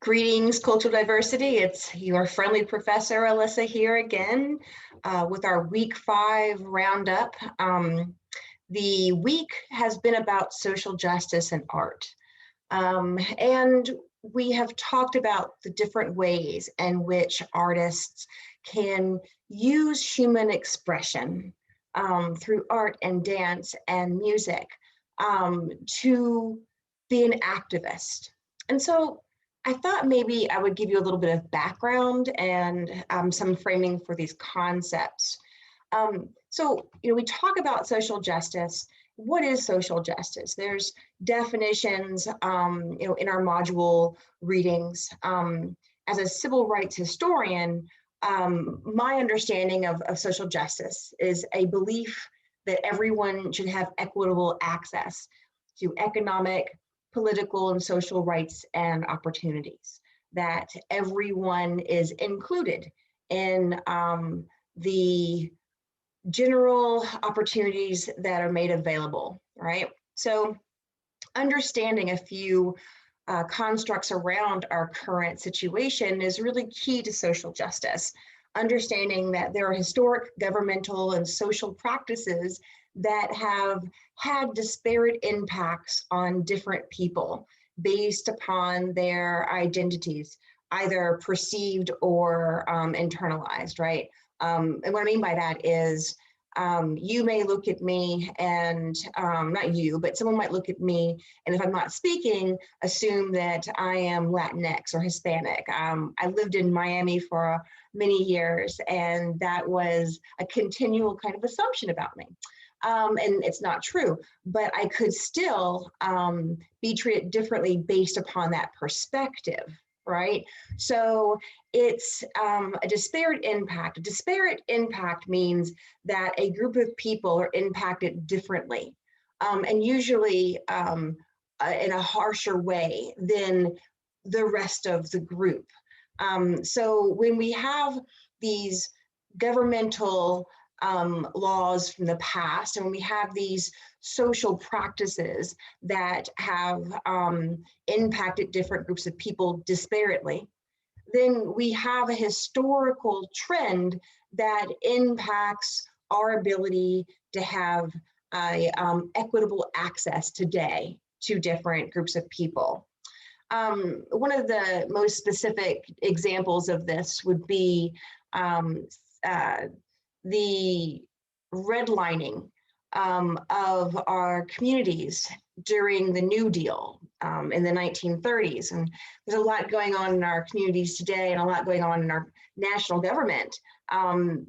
Greetings, cultural diversity. It's your friendly professor, Alyssa, here again with our week 5 roundup. The week has been about social justice and art. And we have talked about the different ways in which artists can use human expression through art and dance and music to be an activist. And so I thought maybe I would give you a little bit of background and some framing for these concepts. We talk about social justice. What is social justice? There's definitions, in our module readings. As a civil rights historian, my understanding of social justice is a belief that everyone should have equitable access to economic, political, and social rights and opportunities, that everyone is included in the general opportunities that are made available, right? So understanding a few constructs around our current situation is really key to social justice. Understanding that there are historic governmental and social practices that have had disparate impacts on different people based upon their identities, either perceived or internalized, right? And what I mean by that is you may look at me and, not you, but someone might look at me, and if I'm not speaking, assume that I am Latinx or Hispanic. I lived in Miami for many years, and that was a continual kind of assumption about me. And it's not true, but I could still be treated differently based upon that perspective, right? So it's a disparate impact. A disparate impact means that a group of people are impacted differently, and usually in a harsher way than the rest of the group. So when we have these governmental laws from the past, and when we have these social practices that have impacted different groups of people disparately, then we have a historical trend that impacts our ability to have equitable access today to different groups of people. One of the most specific examples of this would be the redlining of our communities during the New Deal in the 1930s. And there's a lot going on in our communities today and a lot going on in our national government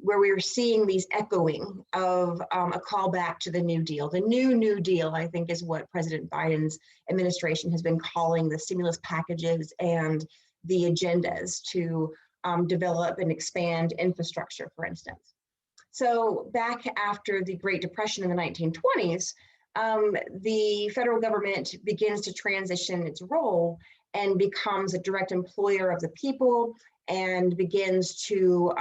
where we are seeing these echoing of a callback to the New Deal. The New Deal, I think, is what President Biden's administration has been calling the stimulus packages and the agendas to develop and expand infrastructure, for instance. So back after the Great Depression in the 1920s, the federal government begins to transition its role and becomes a direct employer of the people and begins to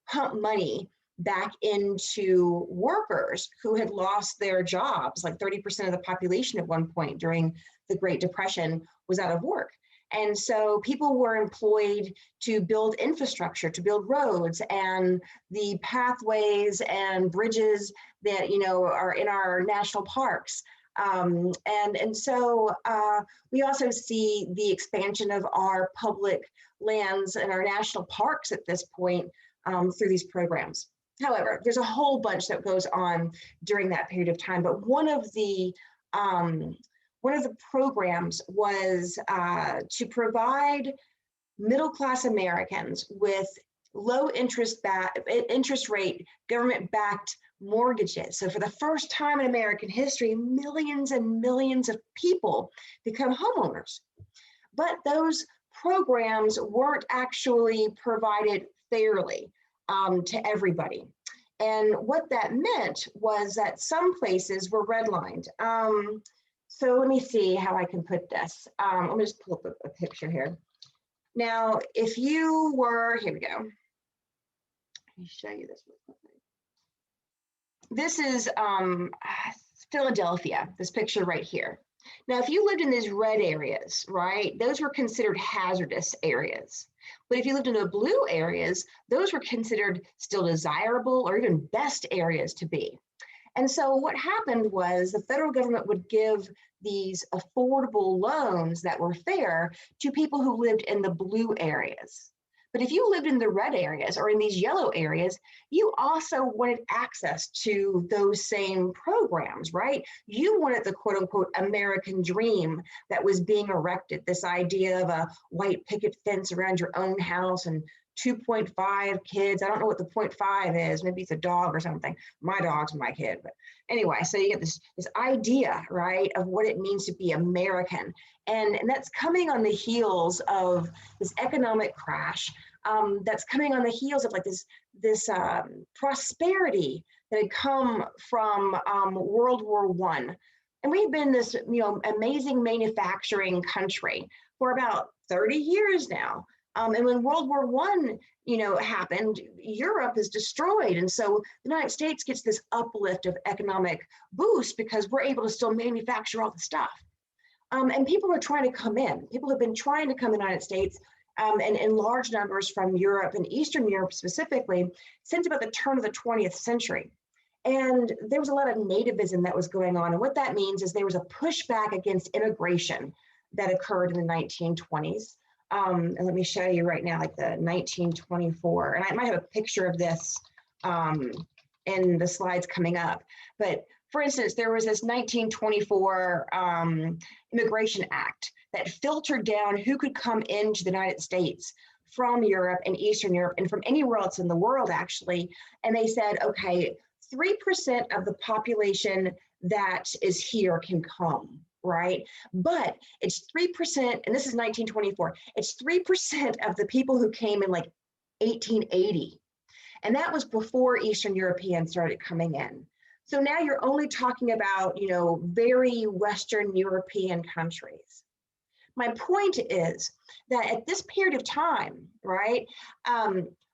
pump money back into workers who had lost their jobs. Like 30% of the population at one point during the Great Depression was out of work. And so people were employed to build infrastructure, to build roads and the pathways and bridges that, are in our national parks. And so we also see the expansion of our public lands and our national parks at this point through these programs. However, there's a whole bunch that goes on during that period of time, but one of the programs was to provide middle-class Americans with low interest rate government-backed mortgages. So for the first time in American history, millions and millions of people become homeowners. But those programs weren't actually provided fairly to everybody. And what that meant was that some places were redlined. So let me see how I can put this. Let me just pull up a picture here. Now, if you were, here we go. Let me show you this. This is Philadelphia, this picture right here. Now, if you lived in these red areas, right, those were considered hazardous areas. But if you lived in the blue areas, those were considered still desirable or even best areas to be. And so what happened was the federal government would give these affordable loans that were fair to people who lived in the blue areas. But if you lived in the red areas or in these yellow areas, you also wanted access to those same programs, right? You wanted the quote unquote American dream that was being erected, this idea of a white picket fence around your own house and 2.5 kids. I don't know what the 0.5 is. Maybe it's a dog or something. My dog's my kid. But anyway, so you get this idea, right, of what it means to be American. And that's coming on the heels of this economic crash, that's coming on the heels of like this prosperity that had come from World War One. And we've been this, amazing manufacturing country for about 30 years now. And when World War One, happened, Europe is destroyed. And so the United States gets this uplift of economic boost because we're able to still manufacture all the stuff. And people are trying to come in. People have been trying to come to the United States and in large numbers from Europe and Eastern Europe specifically since about the turn of the 20th century. And there was a lot of nativism that was going on. And what that means is there was a pushback against immigration that occurred in the 1920s. And let me show you right now, like the 1924, and I might have a picture of this in the slides coming up. But for instance, there was this 1924 Immigration Act that filtered down who could come into the United States from Europe and Eastern Europe and from anywhere else in the world, actually. And they said, okay, 3% of the population that is here can come, right? But it's 3%, and this is 1924, it's 3% of the people who came in like 1880. And that was before Eastern Europeans started coming in. So now you're only talking about, very Western European countries. My point is that at this period of time, right,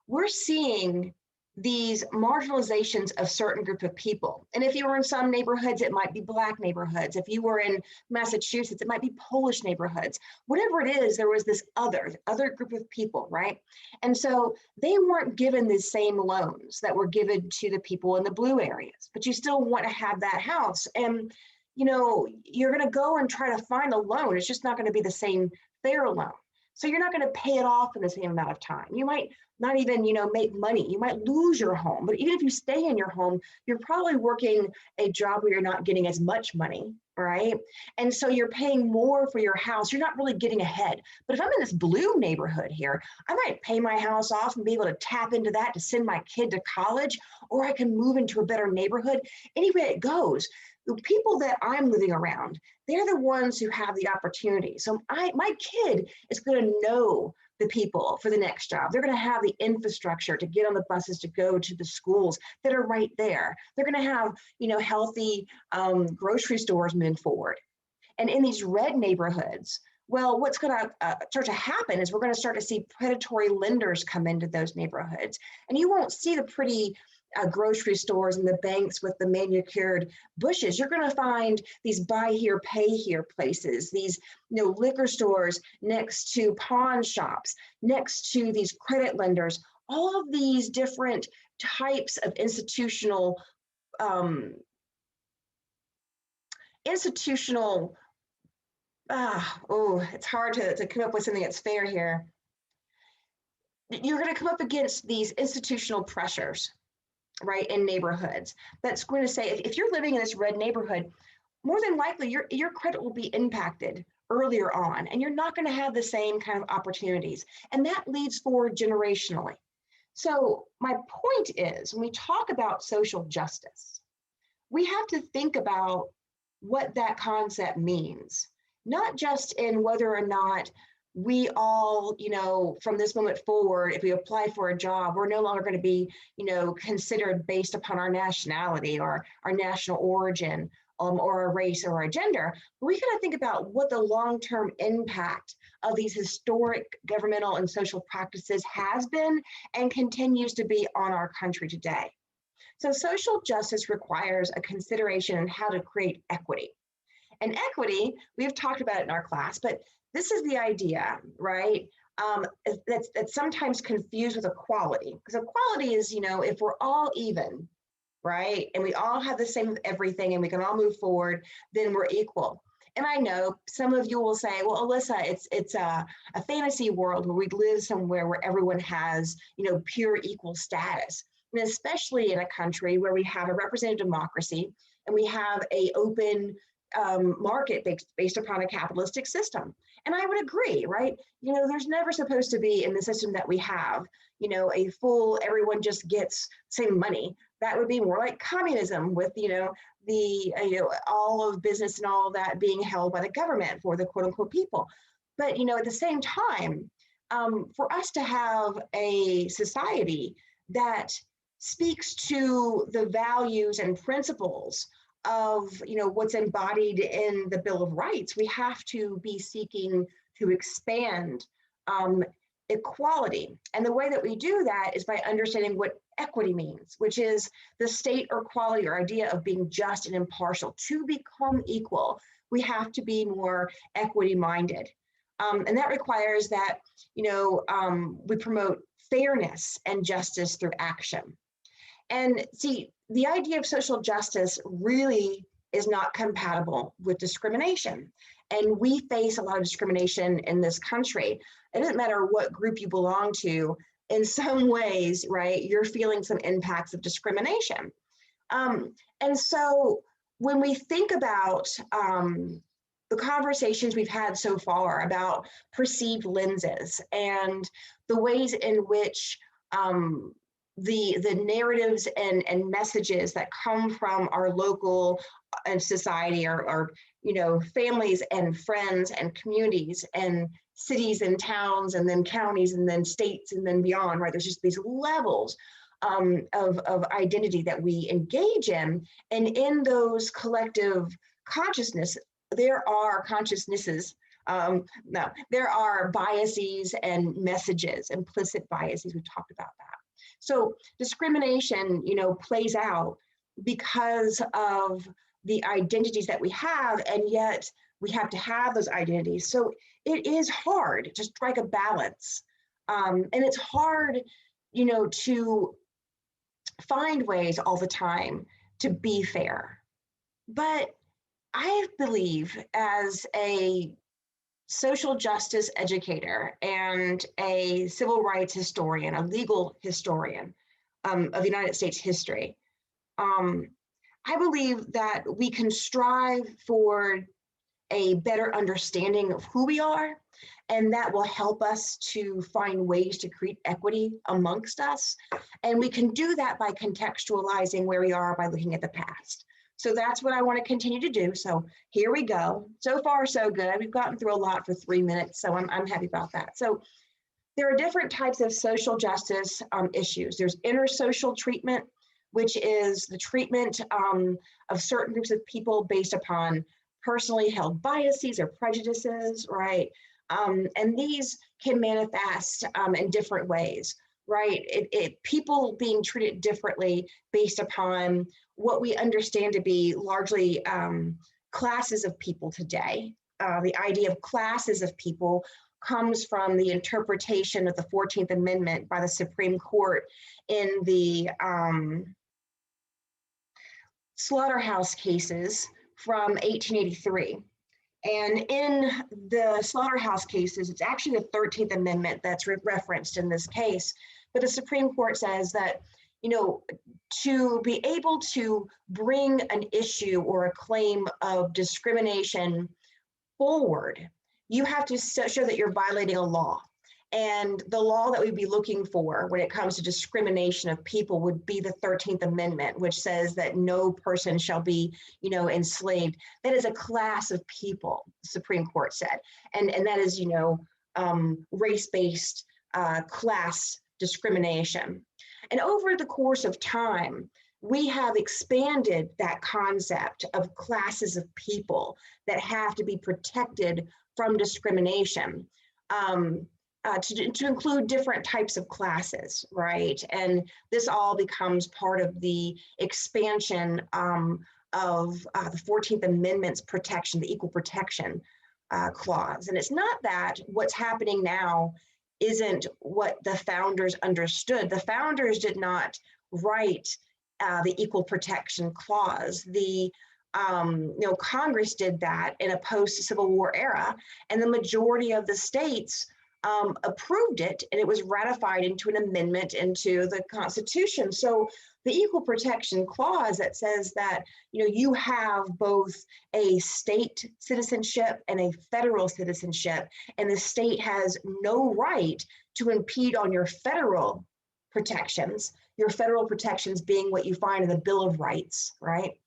we're seeing these marginalizations of certain group of people. And if you were in some neighborhoods, it might be Black neighborhoods. If you were in Massachusetts, it might be Polish neighborhoods. Whatever it is, there was this other group of people, right? And so they weren't given the same loans that were given to the people in the blue areas, but you still want to have that house. And, you're going to go and try to find a loan. It's just not going to be the same fair loan. So you're not going to pay it off in the same amount of time. You might not even, make money. You might lose your home. But even if you stay in your home, you're probably working a job where you're not getting as much money, right? And so you're paying more for your house. You're not really getting ahead. But if I'm in this blue neighborhood here, I might pay my house off and be able to tap into that to send my kid to college, or I can move into a better neighborhood. Anyway it goes, the people that I'm living around, they're the ones who have the opportunity. So my kid is going to know the people for the next job. They're going to have the infrastructure to get on the buses to go to the schools that are right there. They're going to have, healthy grocery stores moving forward. And in these red neighborhoods, well, what's going to start to happen is we're going to start to see predatory lenders come into those neighborhoods. And you won't see the pretty grocery stores and the banks with the manicured bushes. You're going to find these buy here, pay here places, these liquor stores next to pawn shops, next to these credit lenders, all of these different types of institutional it's hard to come up with something that's fair here. You're going to come up against these institutional pressures, right, in neighborhoods. That's going to say, if you're living in this red neighborhood, more than likely your credit will be impacted earlier on, and you're not going to have the same kind of opportunities. And that leads forward generationally. So my point is, when we talk about social justice, we have to think about what that concept means, not just in whether or not we all, from this moment forward, if we apply for a job, we're no longer going to be, considered based upon our nationality or our national origin, or our race or our gender. But we got to think about what the long-term impact of these historic governmental and social practices has been and continues to be on our country today. So social justice requires a consideration on how to create equity. And equity, we've talked about it in our class, but this is the idea, right? That's sometimes confused with equality, because equality is, if we're all even, right? And we all have the same everything and we can all move forward, then we're equal. And I know some of you will say, well, Alyssa, it's a fantasy world where we live somewhere where everyone has, pure equal status. And especially in a country where we have a representative democracy and we have a open market based upon a capitalistic system. And I would agree, right? There's never supposed to be in the system that we have, a full, everyone just gets same money. That would be more like communism with, all of business and all of that being held by the government for the quote unquote people. But, at the same time, for us to have a society that speaks to the values and principles of, what's embodied in the Bill of Rights, we have to be seeking to expand equality. And the way that we do that is by understanding what equity means, which is the state or quality or idea of being just and impartial. To become equal, we have to be more equity minded. And that requires that, we promote fairness and justice through action. And see, the idea of social justice really is not compatible with discrimination. And we face a lot of discrimination in this country. It doesn't matter what group you belong to, in some ways, right, you're feeling some impacts of discrimination. And so when we think about the conversations we've had so far about perceived lenses and the ways in which the narratives and messages that come from our local and society or families and friends and communities and cities and towns and then counties and then states and then beyond, right? There's just these levels of identity that we engage in. And in those collective consciousness, there are consciousnesses, there are biases and messages, implicit biases. We talked about that. So discrimination, plays out because of the identities that we have, and yet we have to have those identities. So it is hard to strike a balance. And it's hard, to find ways all the time to be fair. But I believe, as a social justice educator and a civil rights historian, a legal historian of the United States history, I believe that we can strive for a better understanding of who we are, and that will help us to find ways to create equity amongst us. And we can do that by contextualizing where we are by looking at the past. So that's what I want to continue to do. So here we go. So far, so good. We've gotten through a lot for 3 minutes, so I'm happy about that. So there are different types of social justice issues. There's intersocial treatment, which is the treatment of certain groups of people based upon personally held biases or prejudices, right? And these can manifest in different ways, right? People being treated differently based upon what we understand to be largely classes of people today. The idea of classes of people comes from the interpretation of the 14th Amendment by the Supreme Court in the slaughterhouse cases from 1883. And in the slaughterhouse cases, it's actually the 13th Amendment that's referenced in this case. But the Supreme Court says that, to be able to bring an issue or a claim of discrimination forward, you have to show that you're violating a law. And the law that we'd be looking for when it comes to discrimination of people would be the 13th Amendment, which says that no person shall be, enslaved. That is a class of people, the Supreme Court said. And that is, race-based class discrimination. And over the course of time, we have expanded that concept of classes of people that have to be protected from discrimination. To include different types of classes, right? And this all becomes part of the expansion of the 14th Amendment's protection, the equal protection clause. And it's not that what's happening now isn't what the founders understood. The founders did not write the equal protection clause. Congress did that in a post-Civil War era, and the majority of the states approved it, and it was ratified into an amendment into the Constitution. So the equal protection clause that says that you have both a state citizenship and a federal citizenship, and the state has no right to impede on your federal protections being what you find in the Bill of Rights, right?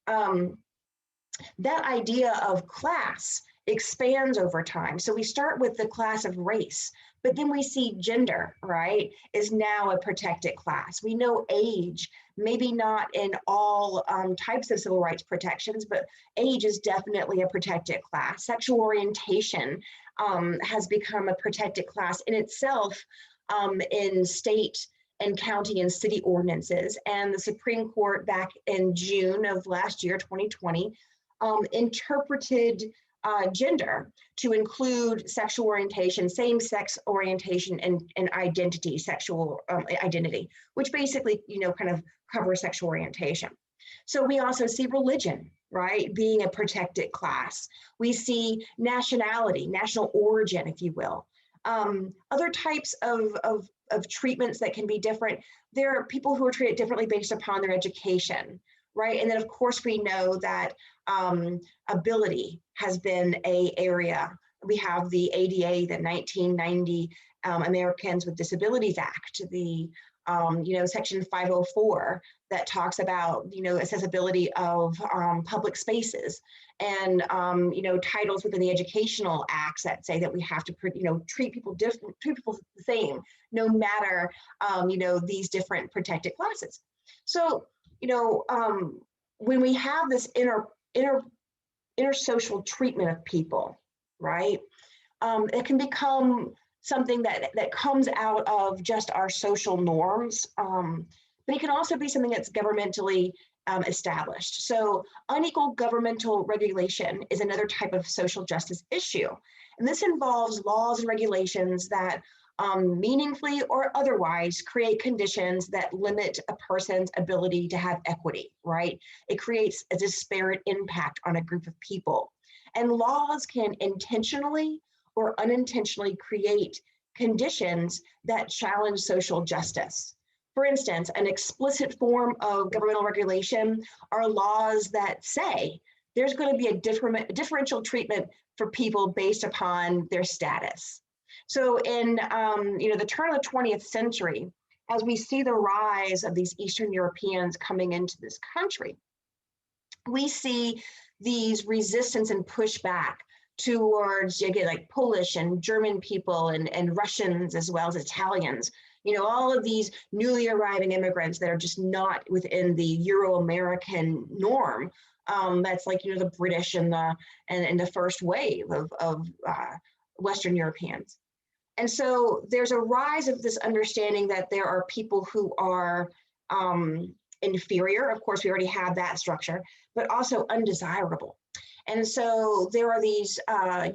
That idea of class expands over time. So we start with the class of race, but then we see gender, right, is now a protected class. We know age, maybe not in all types of civil rights protections, but age is definitely a protected class. Sexual orientation has become a protected class in itself in state and county and city ordinances. And the Supreme Court back in June of last year, 2020, interpreted gender to include sexual orientation, same-sex orientation, and identity, sexual identity, which basically, kind of covers sexual orientation. So we also see religion, right, being a protected class. We see nationality, national origin, if you will. Other types of treatments that can be different. There are people who are treated differently based upon their education, right? And then, of course, we know that ability has been an area. We have the ADA, the 1990 Americans with Disabilities Act, the Section 504 that talks about, accessibility of public spaces, and, titles within the educational acts that say that we have to, treat people the same, no matter, these different protected classes. So, when we have this intersocial treatment of people, right, it can become something that comes out of just our social norms, but it can also be something that's governmentally established. So unequal governmental regulation is another type of social justice issue. And this involves laws and regulations that meaningfully or otherwise create conditions that limit a person's ability to have equity, right? It creates a disparate impact on a group of people. And laws can intentionally or unintentionally create conditions that challenge social justice. For instance, an explicit form of governmental regulation are laws that say there's going to be a differential treatment for people based upon their status. So in the turn of the 20th century, as we see the rise of these Eastern Europeans coming into this country, we see these resistance and pushback towards, again, like Polish and German people and Russians as well as Italians, all of these newly arriving immigrants that are just not within the Euro-American norm. That's like, the British and the first wave of Western Europeans. And so there's a rise of this understanding that there are people who are inferior. Of course, we already have that structure, but also undesirable. And so there are these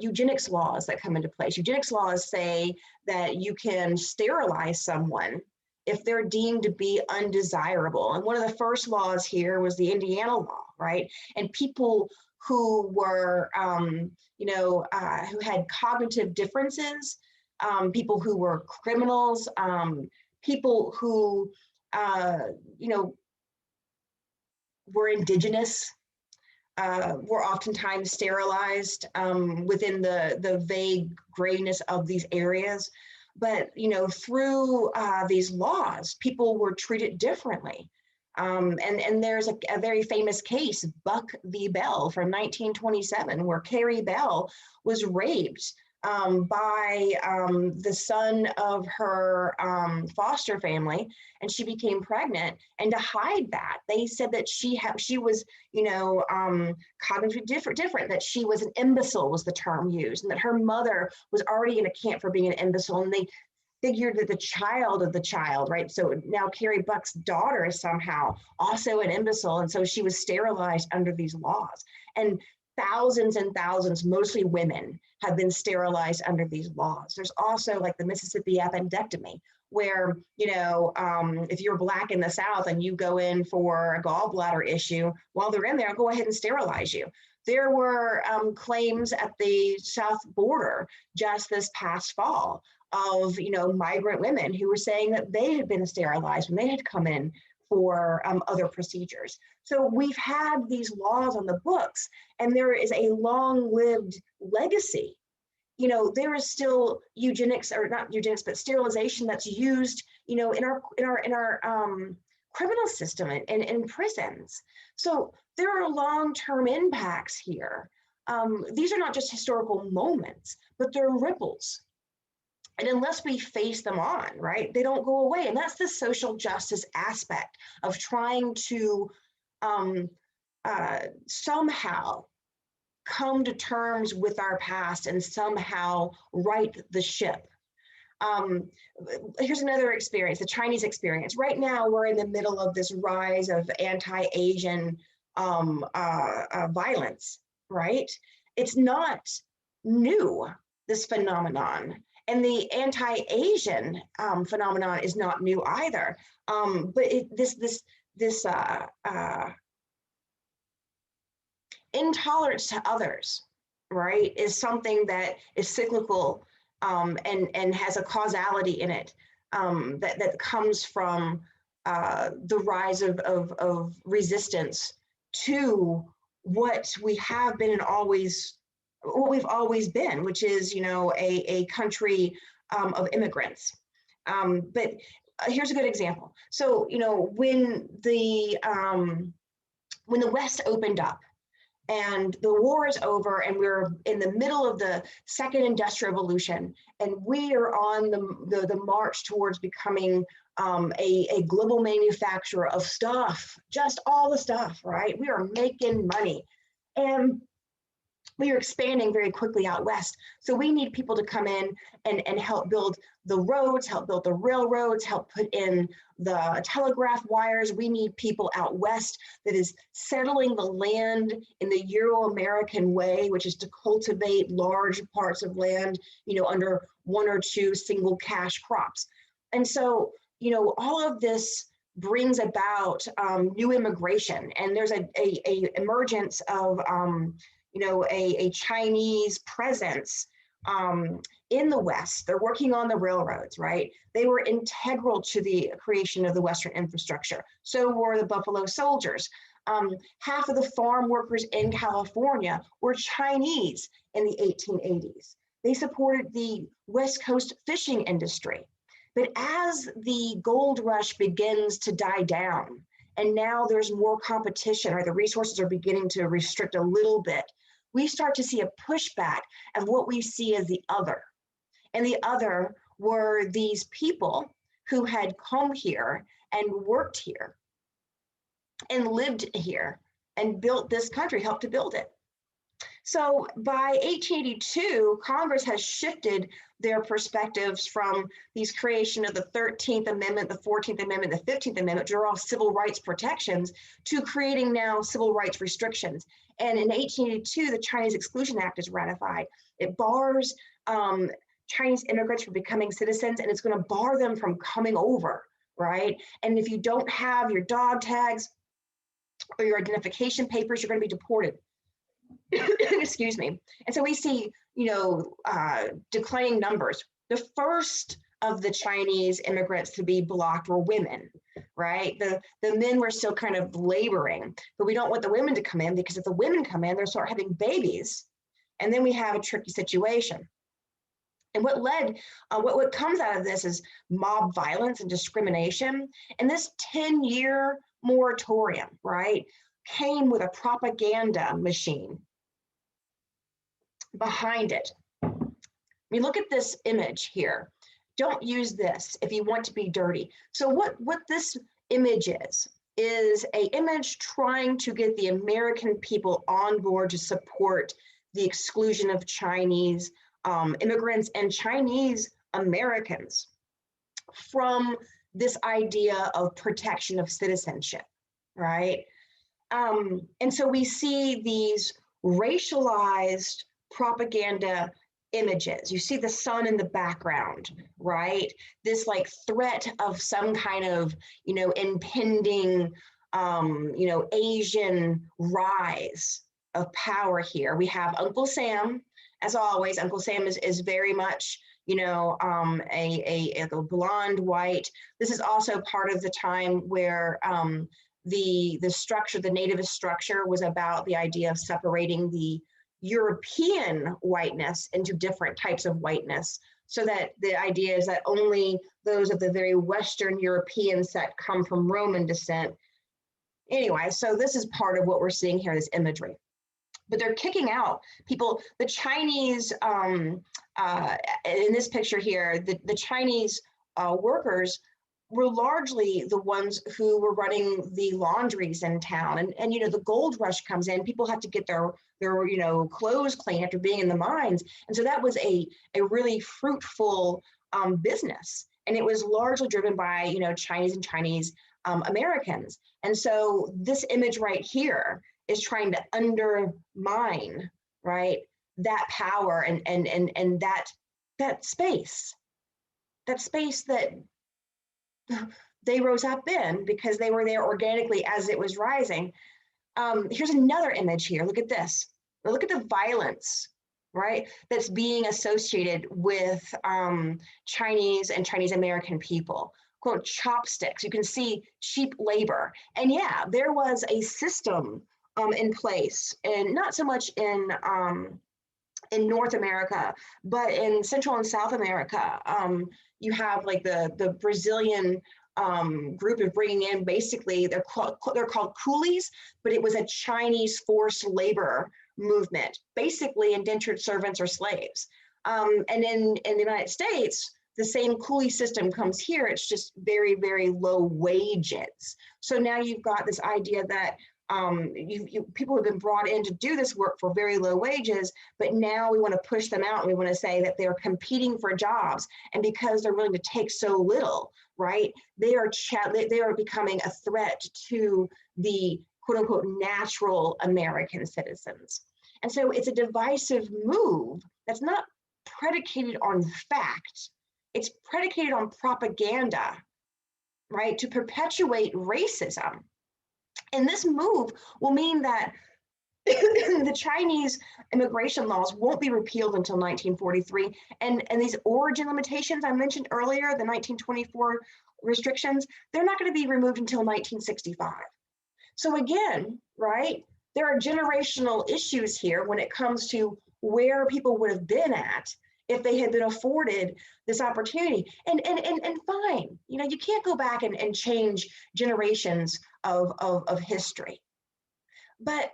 eugenics laws that come into place. Eugenics laws say that you can sterilize someone if they're deemed to be undesirable. And one of the first laws here was the Indiana law, right? And people who were, who had cognitive differences, people who were criminals, people who, were indigenous, were oftentimes sterilized within the vague grayness of these areas. But, through these laws, people were treated differently. And there's a very famous case, Buck v. Bell from 1927, where Carrie Bell was raped by the son of her foster family, and she became pregnant. And to hide that, they said that she was, cognitively different, that she was an imbecile was the term used, and that her mother was already in a camp for being an imbecile. And they figured that the child of the child, right? So now Carrie Buck's daughter is somehow also an imbecile. And so she was sterilized under these laws. And thousands, mostly women, have been sterilized under these laws. There's also like the Mississippi appendectomy, where, if you're Black in the South and you go in for a gallbladder issue, while they're in there, I'll go ahead and sterilize you. There were claims at the South border just this past fall of, migrant women who were saying that they had been sterilized when they had come in for other procedures. So we've had these laws on the books, and there is a long-lived legacy. There is still eugenics, or not eugenics, but sterilization that's used, in our criminal system and in prisons. So there are long-term impacts here. These are not just historical moments, but they're ripples. And unless we face them on, right, they don't go away. And that's the social justice aspect of trying to somehow come to terms with our past and somehow right the ship. Here's another experience, the Chinese experience. Right now, we're in the middle of this rise of anti-Asian violence, right? It's not new, this phenomenon. And the anti-Asian phenomenon is not new either. But this intolerance to others, right, is something that is cyclical and has a causality in it that comes from the rise of resistance to what we have been and what we've always been, which is, a country of immigrants. But here's a good example. So, when the West opened up and the war is over and we're in the middle of the second industrial revolution, and we are on the march towards becoming a global manufacturer of stuff, just all the stuff, right? We are making money. And we are expanding very quickly out west. So we need people to come in and help build the roads, help build the railroads, help put in the telegraph wires. We need people out west that is settling the land in the Euro-American way, which is to cultivate large parts of land, under one or two single cash crops. And so, all of this brings about new immigration, and there's a emergence of a Chinese presence in the West. They're working on the railroads, right? They were integral to the creation of the Western infrastructure. So were the Buffalo Soldiers. Half of the farm workers in California were Chinese in the 1880s. They supported the West Coast fishing industry. But as the gold rush begins to die down, and now there's more competition, or the resources are beginning to restrict a little bit, we start to see a pushback of what we see as the other. And the other were these people who had come here and worked here and lived here and built this country, helped to build it. So by 1882, Congress has shifted their perspectives from these creation of the 13th Amendment, the 14th Amendment, the 15th Amendment, which are all civil rights protections, to creating now civil rights restrictions. And in 1882, the Chinese Exclusion Act is ratified. It bars Chinese immigrants from becoming citizens, and it's going to bar them from coming over, right? And if you don't have your dog tags or your identification papers, you're going to be deported. Excuse me. And so we see, declining numbers. The first of the Chinese immigrants to be blocked were women, right? The men were still kind of laboring, but we don't want the women to come in, because if the women come in, they'll start having babies, and then we have a tricky situation. And what comes out of this is mob violence and discrimination. And this 10-year moratorium, right, came with a propaganda machine behind it. I mean, look at this image here. Don't use this if you want to be dirty. So what this image is an image trying to get the American people on board to support the exclusion of Chinese immigrants and Chinese Americans. from this idea of protection of citizenship, right? And so we see these racialized propaganda images. You see the sun in the background, right? This like threat of some kind of, impending, Asian rise of power here. We have Uncle Sam, as always. Uncle Sam is very much, a blonde white. This is also part of the time where the structure, the nativist structure, was about the idea of separating the European whiteness into different types of whiteness, so that the idea is that only those of the very Western European set come from Roman descent. Anyway, so this is part of what we're seeing here, this imagery. But they're kicking out people. The Chinese, in this picture here, the Chinese workers were largely the ones who were running the laundries in town. And the gold rush comes in, people have to get their clothes clean after being in the mines. And so that was a really fruitful business. And it was largely driven by, Chinese and Chinese Americans. And so this image right here is trying to undermine, right, that power and that space that they rose up in because they were there organically as it was rising. Here's another image here. Look at this. Look at the violence, right, that's being associated with Chinese and Chinese American people. Quote, chopsticks. You can see cheap labor. And yeah, there was a system in place, and not so much in North America, but in Central and South America. You have like the Brazilian group of bringing in, basically they're called coolies, but it was a Chinese forced labor movement, basically indentured servants or slaves. And in the United States, the same coolie system comes here. It's just very, very low wages. So now you've got this idea that people have been brought in to do this work for very low wages, but now we want to push them out and we want to say that they're competing for jobs. And because they're willing to take so little, right, they are becoming a threat to the quote unquote natural American citizens. And so it's a divisive move that's not predicated on fact. It's predicated on propaganda, right, to perpetuate racism. And this move will mean that the Chinese immigration laws won't be repealed until 1943. And these origin limitations I mentioned earlier, the 1924 restrictions, they're not going to be removed until 1965. So again, right, there are generational issues here when it comes to where people would have been at if they had been afforded this opportunity. And fine, you can't go back and change generations of history. But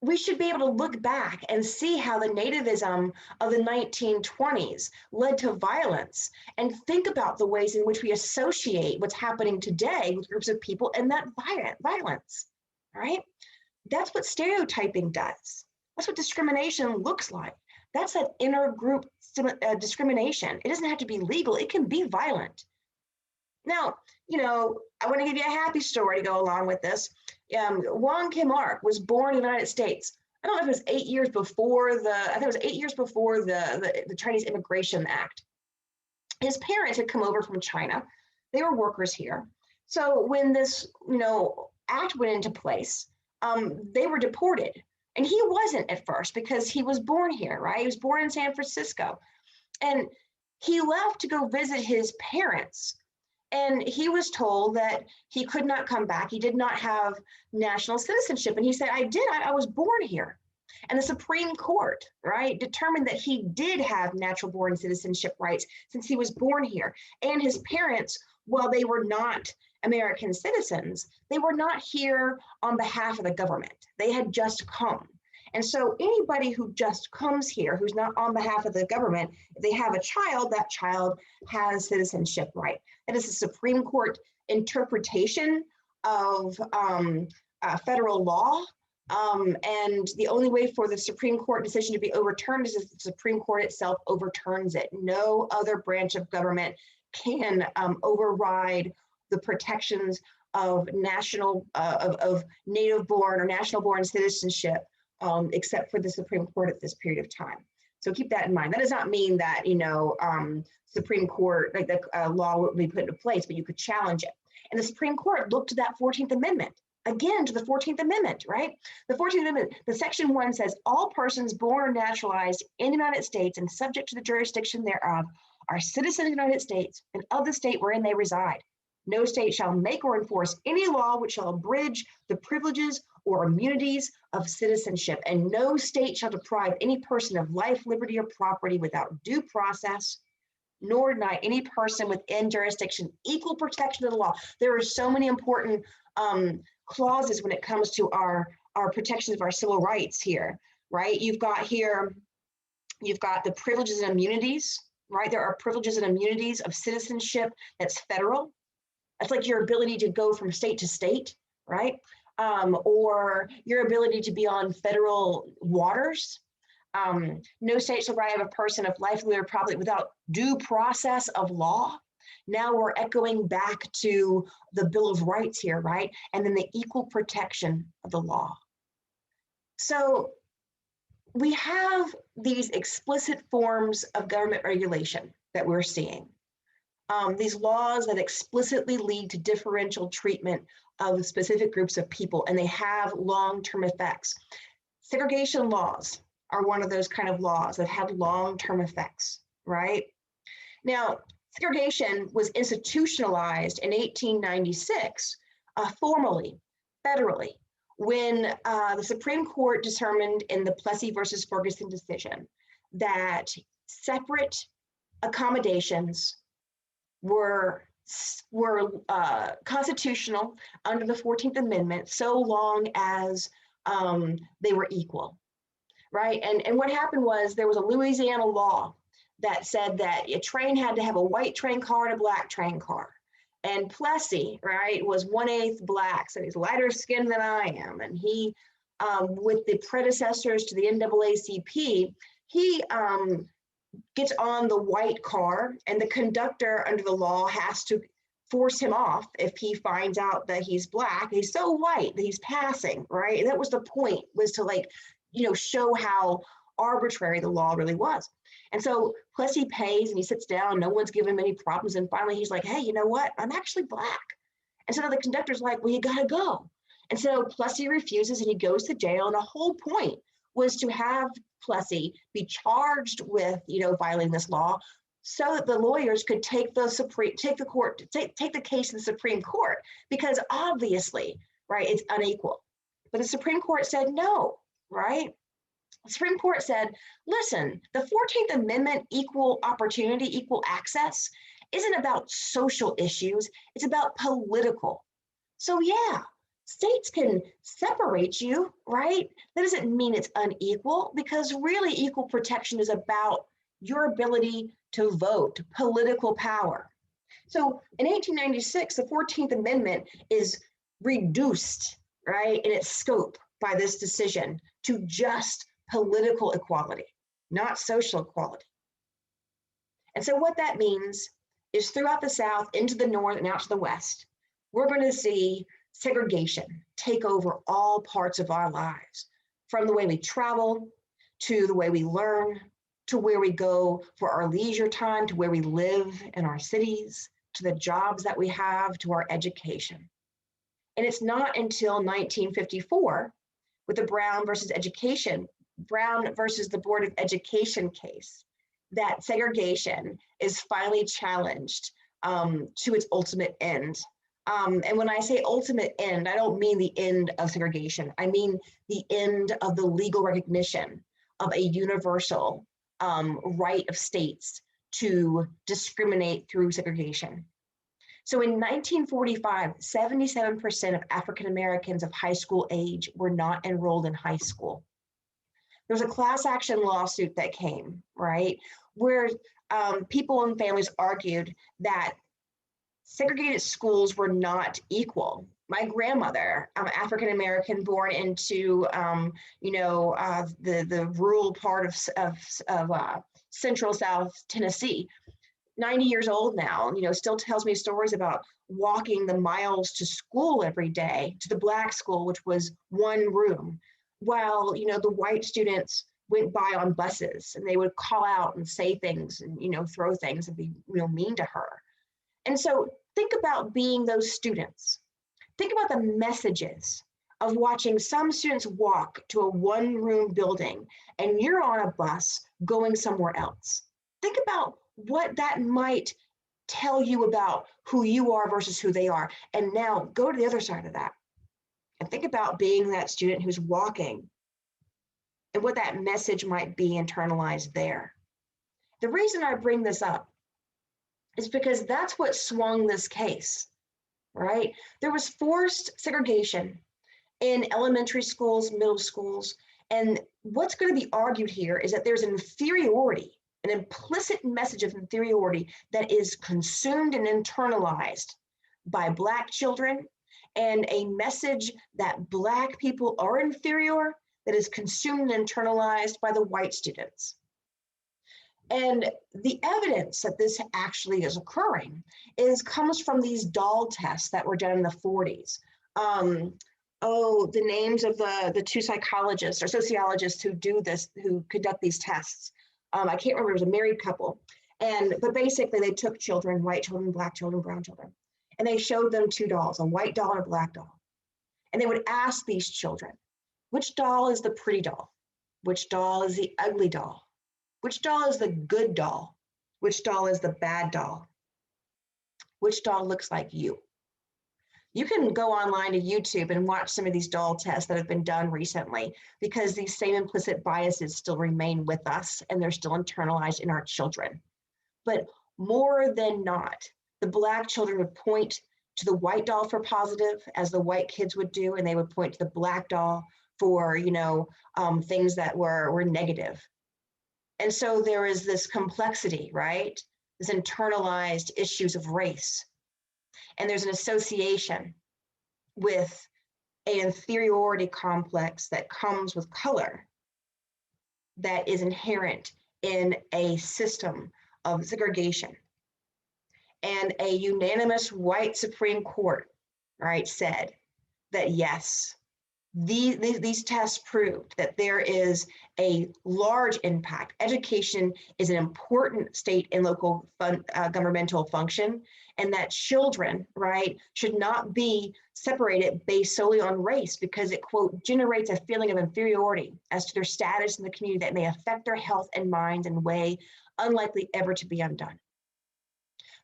we should be able to look back and see how the nativism of the 1920s led to violence and think about the ways in which we associate what's happening today with groups of people and that violence, right? That's what stereotyping does. That's what discrimination looks like. That's an intergroup discrimination. It doesn't have to be legal. It can be violent. Now, I want to give you a happy story to go along with this. Wong Kim Ark was born in the United States. I don't know if it was 8 years before I think it was 8 years before the Chinese Immigration Act. His parents had come over from China. They were workers here. So when this, act went into place, they were deported. And he wasn't at first because he was born here, right? He was born in San Francisco. And he left to go visit his parents. And he was told that he could not come back. He did not have national citizenship. And he said, I was born here. And the Supreme Court, right, determined that he did have natural born citizenship rights since he was born here. And his parents, while they were not American citizens, they were not here on behalf of the government. They had just come. And so anybody who just comes here, who's not on behalf of the government, if they have a child, that child has citizenship right. That is a Supreme Court interpretation of federal law And the only way for the Supreme Court decision to be overturned is if the Supreme Court itself overturns it. No other branch of government can override the protections of native-born or national-born citizenship, except for the Supreme Court at this period of time. So keep that in mind. That does not mean that Supreme Court, like the law would be put into place, but you could challenge it. And the Supreme Court looked to that 14th Amendment. Again, to the 14th Amendment, right? The 14th Amendment, the section 1 says, all persons born or naturalized in the United States and subject to the jurisdiction thereof are citizens of the United States and of the state wherein they reside. No state shall make or enforce any law which shall abridge the privileges or immunities of citizenship, and no state shall deprive any person of life, liberty, or property without due process, nor deny any person within jurisdiction equal protection of the law. There are so many important clauses when it comes to our protections of our civil rights here, right? You've got the privileges and immunities, right? There are privileges and immunities of citizenship that's federal. That's like your ability to go from state to state, right? Or your ability to be on federal waters. No state shall deprive a person of life, liberty, or property without due process of law. Now we're echoing back to the Bill of Rights here, right? And then the equal protection of the law. So we have these explicit forms of government regulation that we're seeing. These laws that explicitly lead to differential treatment of specific groups of people, and they have long-term effects. Segregation laws are one of those kind of laws that have long-term effects, right? Now, segregation was institutionalized in 1896, formally, federally, when the Supreme Court determined in the Plessy versus Ferguson decision that separate accommodations were constitutional under the 14th Amendment so long as they were equal, right? And what happened was there was a Louisiana law that said that a train had to have a white train car and a black train car. And Plessy, right, was 1/8 black, so he's lighter skinned than I am. And he, with the predecessors to the NAACP, he gets on the white car, and the conductor under the law has to force him off if he finds out that he's black. He's so white that he's passing, right? And that was the point, was to show how arbitrary the law really was. And so Plessy pays and he sits down, no one's giving him any problems. And finally he's like, hey, you know what? I'm actually black. And so the conductor's like, well, you gotta go. And so Plessy refuses and he goes to jail. And the whole point was to have Plessy be charged with, violating this law, so that the lawyers could take the case to the Supreme Court, because obviously, right, it's unequal. But the Supreme Court said no, right? The Supreme Court said, listen, the 14th Amendment, equal opportunity, equal access, isn't about social issues, it's about political. So yeah, states can separate you, right? That doesn't mean it's unequal, because really equal protection is about your ability to vote, political power. So in 1896, the 14th Amendment is reduced, right, in its scope by this decision to just political equality, not social equality. And so what that means is throughout the South, into the North and out to the West, we're going to see segregation take over all parts of our lives, from the way we travel, to the way we learn, to where we go for our leisure time, to where we live in our cities, to the jobs that we have, to our education. And it's not until 1954, with the Brown versus the Board of Education case, that segregation is finally challenged to its ultimate end. And when I say ultimate end, I don't mean the end of segregation. I mean the end of the legal recognition of a universal right of states to discriminate through segregation. So in 1945, 77% of African Americans of high school age were not enrolled in high school. There was a class action lawsuit that came, right, where people and families argued that segregated schools were not equal, My grandmother, African American, born into the rural part of Central South Tennessee, 90 years old now, still tells me stories about walking the miles to school every day, to the Black school, which was one room, while, the white students went by on buses and they would call out and say things and, throw things and be, mean to her. And so think about being those students. Think about the messages of watching some students walk to a one-room building and you're on a bus going somewhere else. Think about what that might tell you about who you are versus who they are. And now go to the other side of that and think about being that student who's walking and what that message might be internalized there. The reason I bring this up is because that's what swung this case, right? There was forced segregation in elementary schools, middle schools, and what's going to be argued here is that there's inferiority, an implicit message of inferiority that is consumed and internalized by Black children, and a message that Black people are inferior that is consumed and internalized by the white students. And the evidence that this actually is occurring comes from these doll tests that were done in the 40s. The names of the two psychologists or sociologists who conduct these tests. I can't remember, it was a married couple. But basically they took children, white children, Black children, brown children, and they showed them two dolls, a white doll and a Black doll. And they would ask these children, which doll is the pretty doll? Which doll is the ugly doll? Which doll is the good doll? Which doll is the bad doll? Which doll looks like you? You can go online to YouTube and watch some of these doll tests that have been done recently, because these same implicit biases still remain with us and they're still internalized in our children. But more than not, the Black children would point to the white doll for positive, as the white kids would do, and they would point to the Black doll for, things that were negative. And so there is this complexity, right? This internalized issues of race. And there's an association with an inferiority complex that comes with color that is inherent in a system of segregation. And a unanimous white Supreme Court, right, said that yes, these tests proved that there is a large impact. Education is an important state and local governmental function, and that children, right, should not be separated based solely on race, because it, quote, generates a feeling of inferiority as to their status in the community that may affect their health and minds in a way unlikely ever to be undone.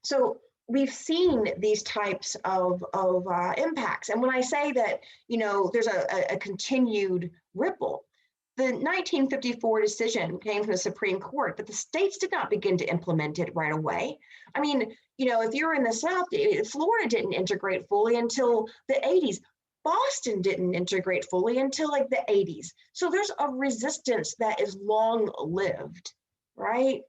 So we've seen these types of impacts. And when I say that, there's a continued ripple, the 1954 decision came from the Supreme Court, but the states did not begin to implement it right away. I mean, if you're in the South, Florida didn't integrate fully until the 80s. Boston didn't integrate fully until like the 80s. So there's a resistance that is long-lived, right?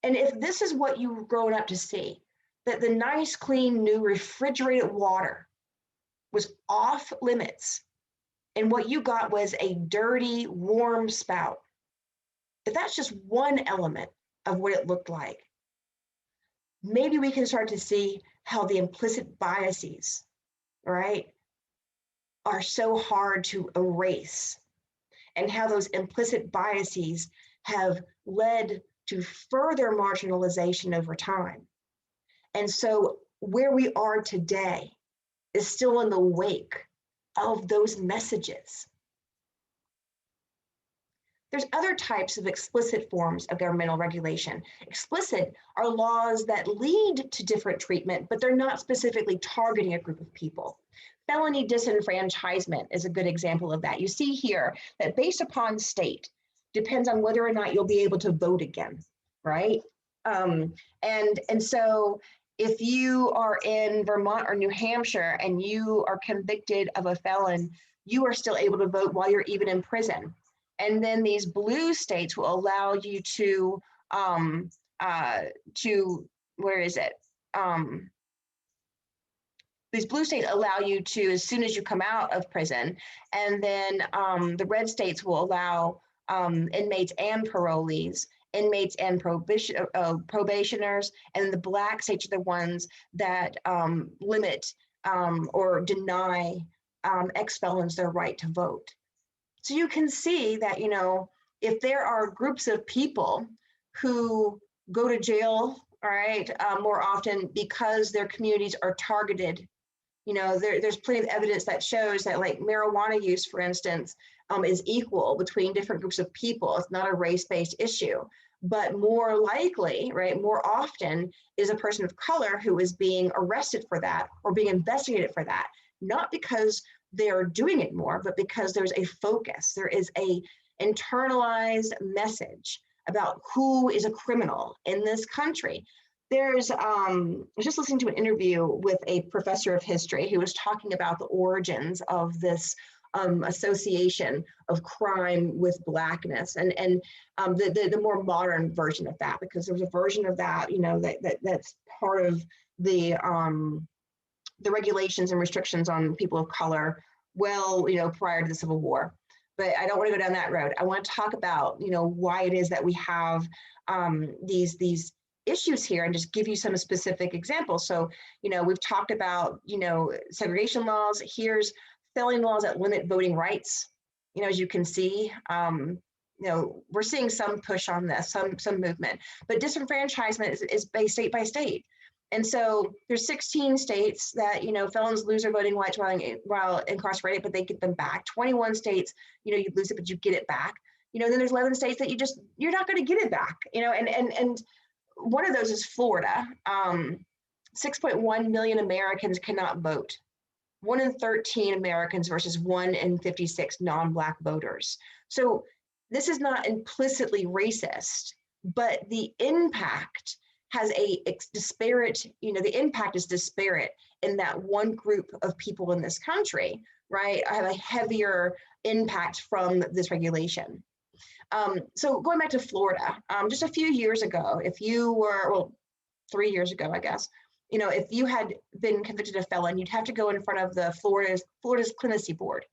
And if this is what you've grown up to see, that the nice, clean, new refrigerated water was off limits, and what you got was a dirty, warm spout, if that's just one element of what it looked like, maybe we can start to see how the implicit biases, right, are so hard to erase, and how those implicit biases have led to further marginalization over time. And so where we are today is still in the wake of those messages. There's other types of explicit forms of governmental regulation. Explicit are laws that lead to different treatment, but they're not specifically targeting a group of people. Felony disenfranchisement is a good example of that. You see here that based upon state, depends on whether or not you'll be able to vote again, right? And so if you are in Vermont or New Hampshire and you are convicted of a felon, you are still able to vote while you're even in prison. And then these blue states will allow you to where is it? these blue states allow you to, as soon as you come out of prison, and then the red states will allow inmates and parolees, inmates and probationers, and the black states are the ones that limit or deny ex-felons their right to vote. So you can see that, you know, if there are groups of people who go to jail, all right, more often because their communities are targeted, you know, there's plenty of evidence that shows that, like, marijuana use, for instance, is equal between different groups of people. It's not a race-based issue, but more likely, right, more often is a person of color who is being arrested for that or being investigated for that, not because they're doing it more, but because there's a focus. There is a internalized message about who is a criminal in this country. There's, I was just listening to an interview with a professor of history who was talking about the origins of this association of crime with blackness, and the more modern version of that, because there was a version of that, you know, that's part of the regulations and restrictions on people of color, well, you know, prior to the Civil War. But I don't want to go down that road. I want to talk about, you know, why it is that we have these issues here, and just give you some specific examples. So, you know, we've talked about, you know, segregation laws. Here's felony laws that limit voting rights. You know, as you can see, you know, we're seeing some push on this, some movement, but disenfranchisement is by state. And so there's 16 states that, you know, felons lose their voting rights while incarcerated, but they get them back. 21 states, you know, you lose it, but you get it back. You know, then there's 11 states that you're not going to get it back. You know, and one of those is Florida. 6.1 million Americans cannot vote. 1 in 13 Americans versus 1 in 56 non-Black voters. So this is not implicitly racist, but the impact has a disparate, you know, the impact is disparate in that one group of people in this country, right, have a heavier impact from this regulation. So going back to Florida, just a few years ago, if you were, well, 3 years ago, I guess, you know, if you had been convicted of felon, you'd have to go in front of the Florida's Clemency Board.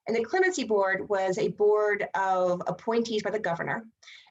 And the Clemency Board was a board of appointees by the governor.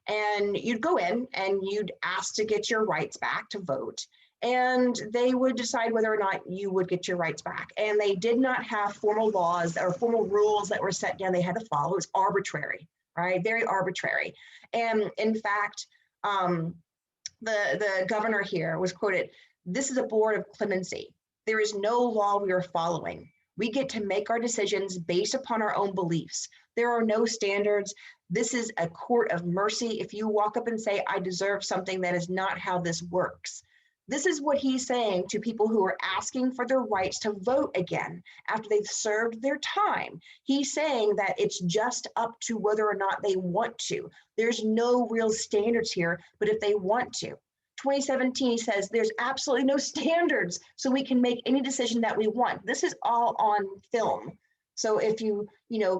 And you'd go in and you'd ask to get your rights back to vote. And they would decide whether or not you would get your rights back. And they did not have formal laws or formal rules that were set down they had to follow. It was arbitrary, right? Very arbitrary. And in fact, the governor here was quoted, "This is a board of clemency. There is no law we are following. We get to make our decisions based upon our own beliefs. There are no standards. This is a court of mercy. If you walk up and say, I deserve something, that is not how this works." This is what he's saying to people who are asking for their rights to vote again after they've served their time. He's saying that it's just up to whether or not they want to. There's no real standards here, but if they want to. 2017, he says there's absolutely no standards, so we can make any decision that we want. This is all on film. So if you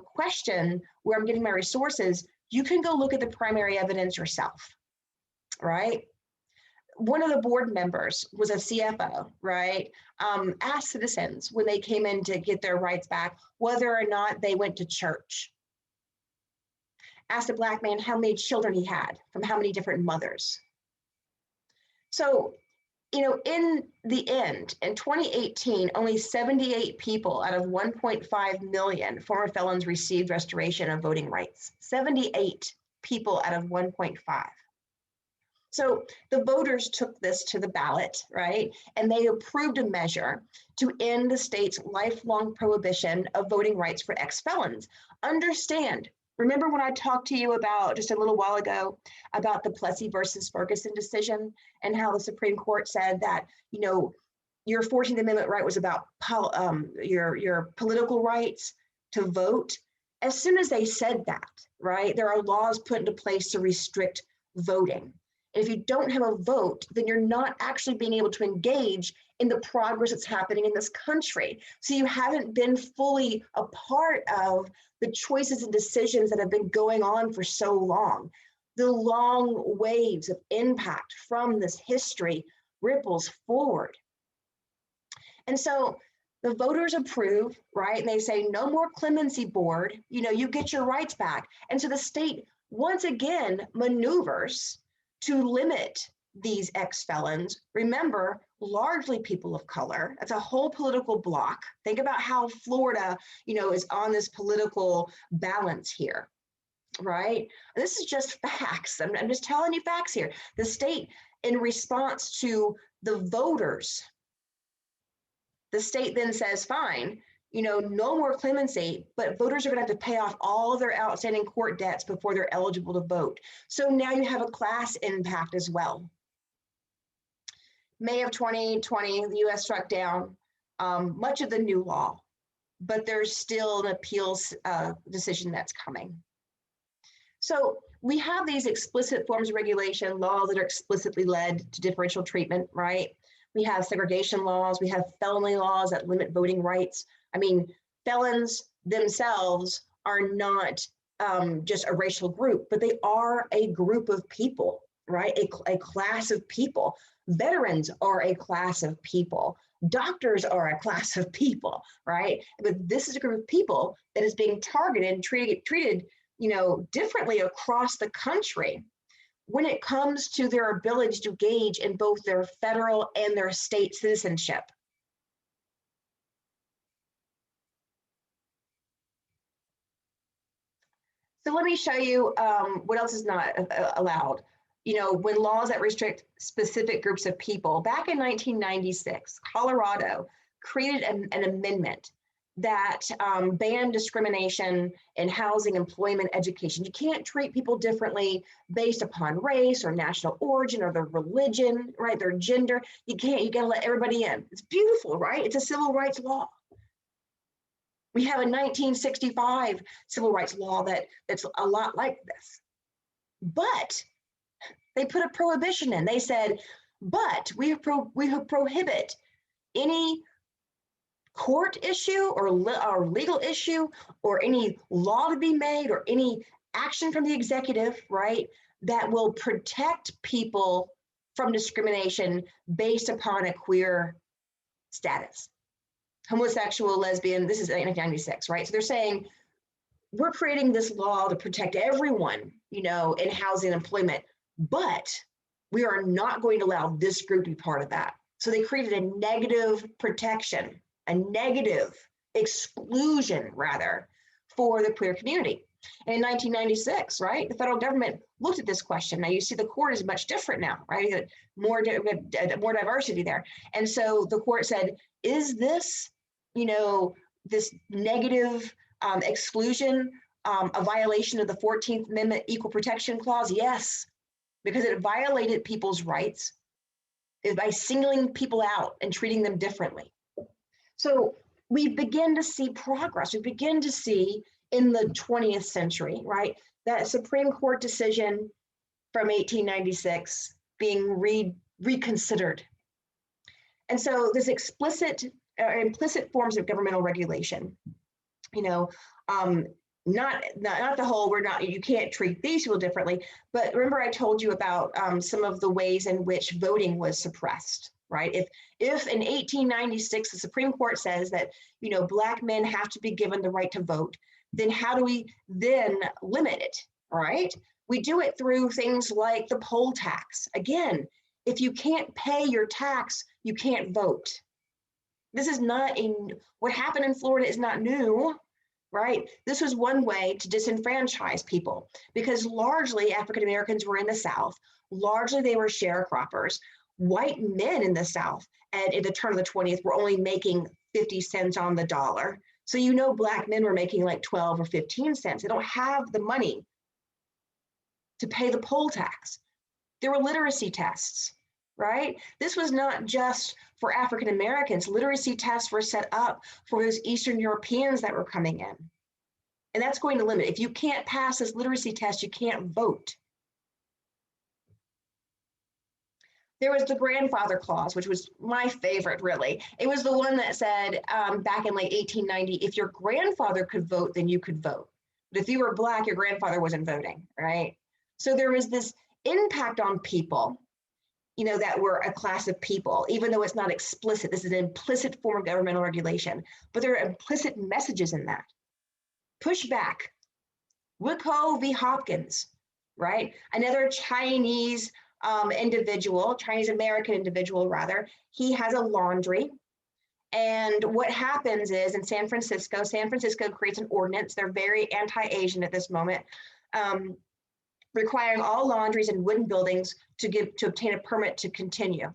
question where I'm getting my resources, you can go look at the primary evidence yourself, right? One of the board members was a CFO, right? Asked citizens when they came in to get their rights back whether or not they went to church. Asked a Black man how many children he had from how many different mothers. So, in the end, in 2018, only 78 people out of 1.5 million former felons received restoration of voting rights. 78 people out of 1.5. So the voters took this to the ballot, right? And they approved a measure to end the state's lifelong prohibition of voting rights for ex-felons. Understand, remember when I talked to you about just a little while ago about the Plessy versus Ferguson decision and how the Supreme Court said that, your 14th Amendment right was about your political rights to vote. As soon as they said that, right, there are laws put into place to restrict voting. If you don't have a vote, then you're not actually being able to engage in the progress that's happening in this country. So you haven't been fully a part of the choices and decisions that have been going on for so long. The long waves of impact from this history ripples forward. And so The voters approve, right? And they say no more clemency board, you get your rights back. And so the state once again maneuvers to limit these ex-felons. Remember, largely people of color. That's a whole political bloc. Think about how Florida, is on this political balance here, right? This is just facts. I'm just telling you facts here. The state, in response to the voters, the state then says, fine, no more clemency, but voters are going to have to pay off all of their outstanding court debts before they're eligible to vote. So now you have a class impact as well. May of 2020, the US struck down much of the new law, but there's still an appeals decision that's coming. So we have these explicit forms of regulation, laws that are explicitly led to differential treatment, right? We have segregation laws, we have felony laws that limit voting rights. I mean, felons themselves are not just a racial group, but they are a group of people, right? A class of people. Veterans are a class of people. Doctors are a class of people, right? But this is a group of people that is being targeted and treated differently across the country when it comes to their ability to engage in both their federal and their state citizenship. So let me show you what else is not allowed. When laws that restrict specific groups of people, back in 1996, Colorado created an amendment that banned discrimination in housing, employment, education. You can't treat people differently based upon race or national origin or their religion, right? Their gender. You gotta let everybody in. It's beautiful, right? It's a civil rights law. We have a 1965 civil rights law that's a lot like this. But they put a prohibition in. They said, but we prohibit any court issue or legal issue or any law to be made or any action from the executive, right, that will protect people from discrimination based upon a queer status. Homosexual, lesbian, this is 1996, right? So they're saying, we're creating this law to protect everyone, in housing and employment, but we are not going to allow this group to be part of that. So they created a negative protection, a negative exclusion, rather, for the queer community. And in 1996, right, the federal government looked at this question. Now you see the court is much different now, right? More diversity there. And so the court said, is this, this negative exclusion a violation of the 14th Amendment Equal Protection Clause? Yes, because it violated people's rights by singling people out and treating them differently. So we begin to see progress. We begin to see in the 20th century, right, that Supreme Court decision from 1896 being reconsidered. And so this implicit forms of governmental regulation, not the whole, you can't treat these people differently, but remember I told you about some of the ways in which voting was suppressed, right? If in 1896, the Supreme Court says that, Black men have to be given the right to vote, then how do we then limit it, right? We do it through things like the poll tax. Again, if you can't pay your tax, you can't vote. This is not what happened in Florida is not new, right? This was one way to disenfranchise people because largely African Americans were in the South. Largely they were sharecroppers. White men in the South at the turn of the 20th were only making 50 cents on the dollar. So Black men were making like 12 or 15 cents. They don't have the money to pay the poll tax. There were literacy tests, right? This was not just for African Americans. Literacy tests were set up for those Eastern Europeans that were coming in. And that's going to limit. If you can't pass this literacy test, you can't vote. There was the grandfather clause, which was my favorite, really. It was the one that said back in like 1890, if your grandfather could vote, then you could vote. But if you were Black, your grandfather wasn't voting, right? So there was this impact on people that we're a class of people, even though it's not explicit. This is an implicit form of governmental regulation, but there are implicit messages in that. Push back. Wickhoe v. Hopkins, right? Another Chinese individual, Chinese American individual rather, he has a laundry. And what happens is in San Francisco creates an ordinance. They're very anti-Asian at this moment, requiring all laundries in wooden buildings to obtain a permit to continue.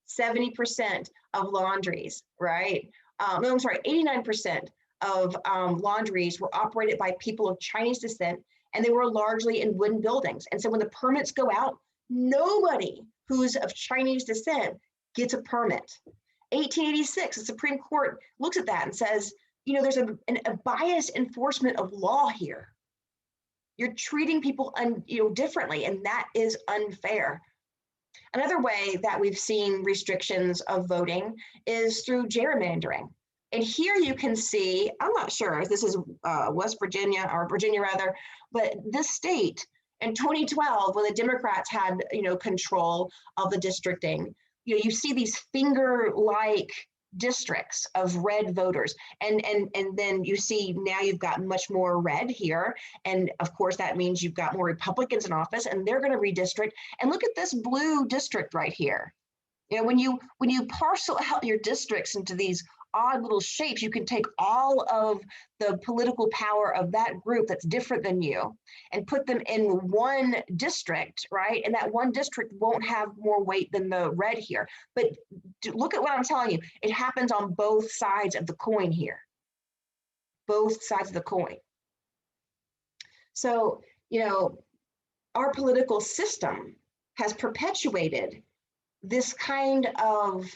70% of laundries, right? No, I'm sorry, 89% of laundries were operated by people of Chinese descent, and they were largely in wooden buildings. And so when the permits go out, nobody who's of Chinese descent gets a permit. 1886, the Supreme Court looks at that and says, there's a biased enforcement of law here. You're treating people differently, and that is unfair. Another way that we've seen restrictions of voting is through gerrymandering. And here you can see, I'm not sure if this is West Virginia or Virginia rather, but this state in 2012, when the Democrats had, control of the districting, you see these finger-like districts of red voters. And then you see now you've got much more red here. And of course, that means you've got more Republicans in office, and they're going to redistrict. And look at this blue district right here. When you parcel out your districts into these odd little shapes, you can take all of the political power of that group that's different than you and put them in one district, right? And that one district won't have more weight than the red here. But look at what I'm telling you. It happens on both sides of the coin here. Both sides of the coin. So, our political system has perpetuated this kind of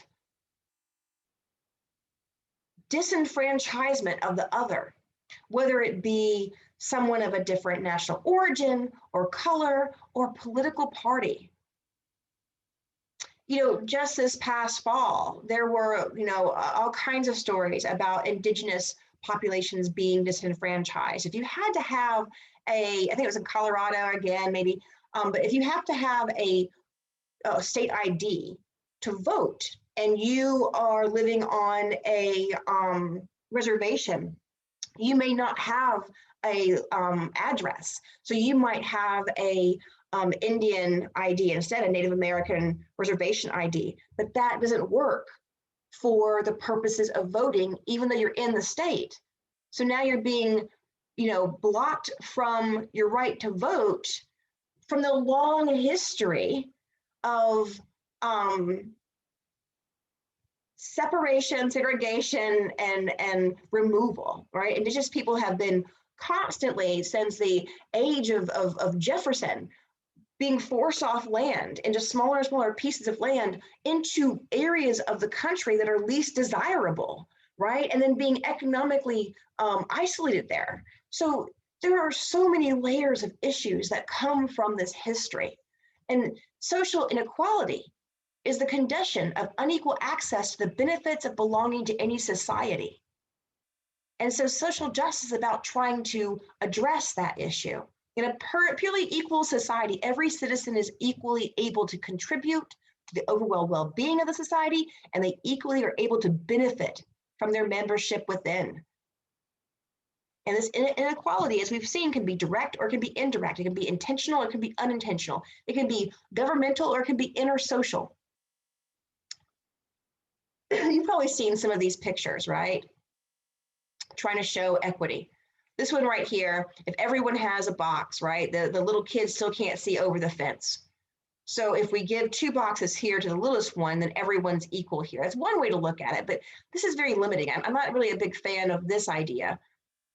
disenfranchisement of the other, whether it be someone of a different national origin or color or political party. Just this past fall, there were, all kinds of stories about indigenous populations being disenfranchised. If you had to have I think it was in Colorado again, maybe, but if you have to have a state ID to vote, and you are living on a reservation, you may not have a address. So you might have a Indian ID instead, a Native American reservation ID, but that doesn't work for the purposes of voting, even though you're in the state. So now you're being, blocked from your right to vote from the long history of separation, segregation, and removal, right? Indigenous people have been constantly, since the age of Jefferson, being forced off land into smaller and smaller pieces of land into areas of the country that are least desirable, right? And then being economically isolated there. So there are so many layers of issues that come from this history. And social inequality is the condition of unequal access to the benefits of belonging to any society. And so social justice is about trying to address that issue. In a purely equal society, every citizen is equally able to contribute to the overall well-being of the society, and they equally are able to benefit from their membership within. And this inequality, as we've seen, can be direct or it can be indirect. It can be intentional or it can be unintentional. It can be governmental or it can be intersocial. You've probably seen some of these pictures, right? Trying to show equity. This one right here, if everyone has a box, right, the little kids still can't see over the fence. So if we give 2 boxes here to the littlest one, then everyone's equal here. That's one way to look at it, but this is very limiting. I'm not really a big fan of this idea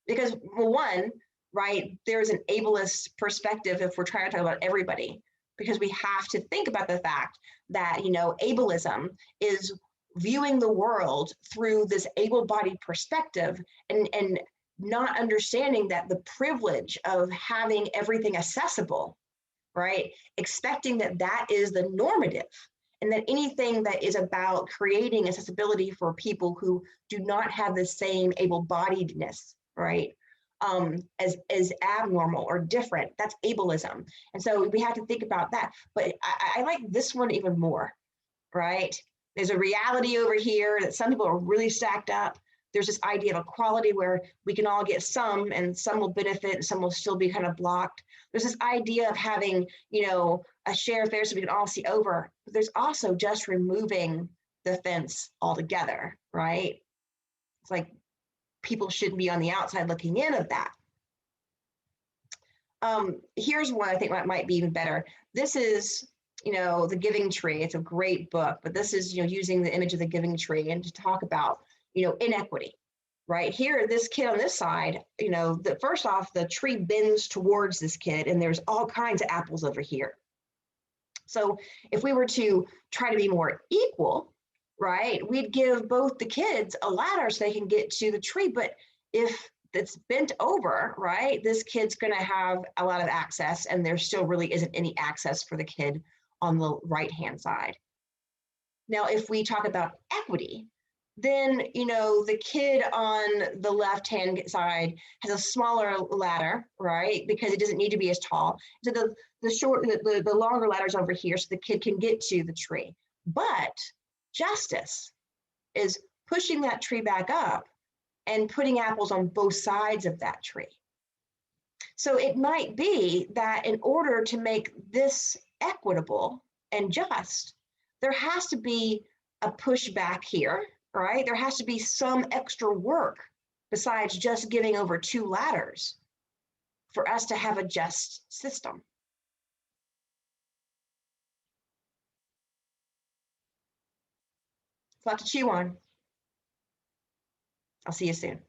because, well, one, right, there's an ableist perspective if we're trying to talk about everybody, because we have to think about the fact that, ableism is viewing the world through this able-bodied perspective and not understanding that the privilege of having everything accessible, right? Expecting that that is the normative, and that anything that is about creating accessibility for people who do not have the same able-bodiedness, right? as abnormal or different. That's ableism. And so we have to think about that. But I like this one even more, right? There's a reality over here that some people are really stacked up. There's this idea of equality where we can all get some and some will benefit and some will still be kind of blocked. There's this idea of having, a shared fair so we can all see over. But there's also just removing the fence altogether, right? It's like people shouldn't be on the outside looking in of that. Here's one I think might be even better. This is, The Giving Tree. It's a great book, but this is, using the image of the giving tree and to talk about, inequity, right? Here, this kid on this side, first off, the tree bends towards this kid and there's all kinds of apples over here. So if we were to try to be more equal, right, we'd give both the kids a ladder so they can get to the tree. But if it's bent over, right, this kid's going to have a lot of access and there still really isn't any access for the kid on the right-hand side. Now, if we talk about equity, then, the kid on the left-hand side has a smaller ladder, right, because it doesn't need to be as tall. So the longer ladder's over here so the kid can get to the tree. But justice is pushing that tree back up and putting apples on both sides of that tree. So it might be that in order to make this equitable and just, there has to be a pushback here, right? There has to be some extra work besides just giving over two ladders for us to have a just system. It's a lot to chew on. I'll see you soon.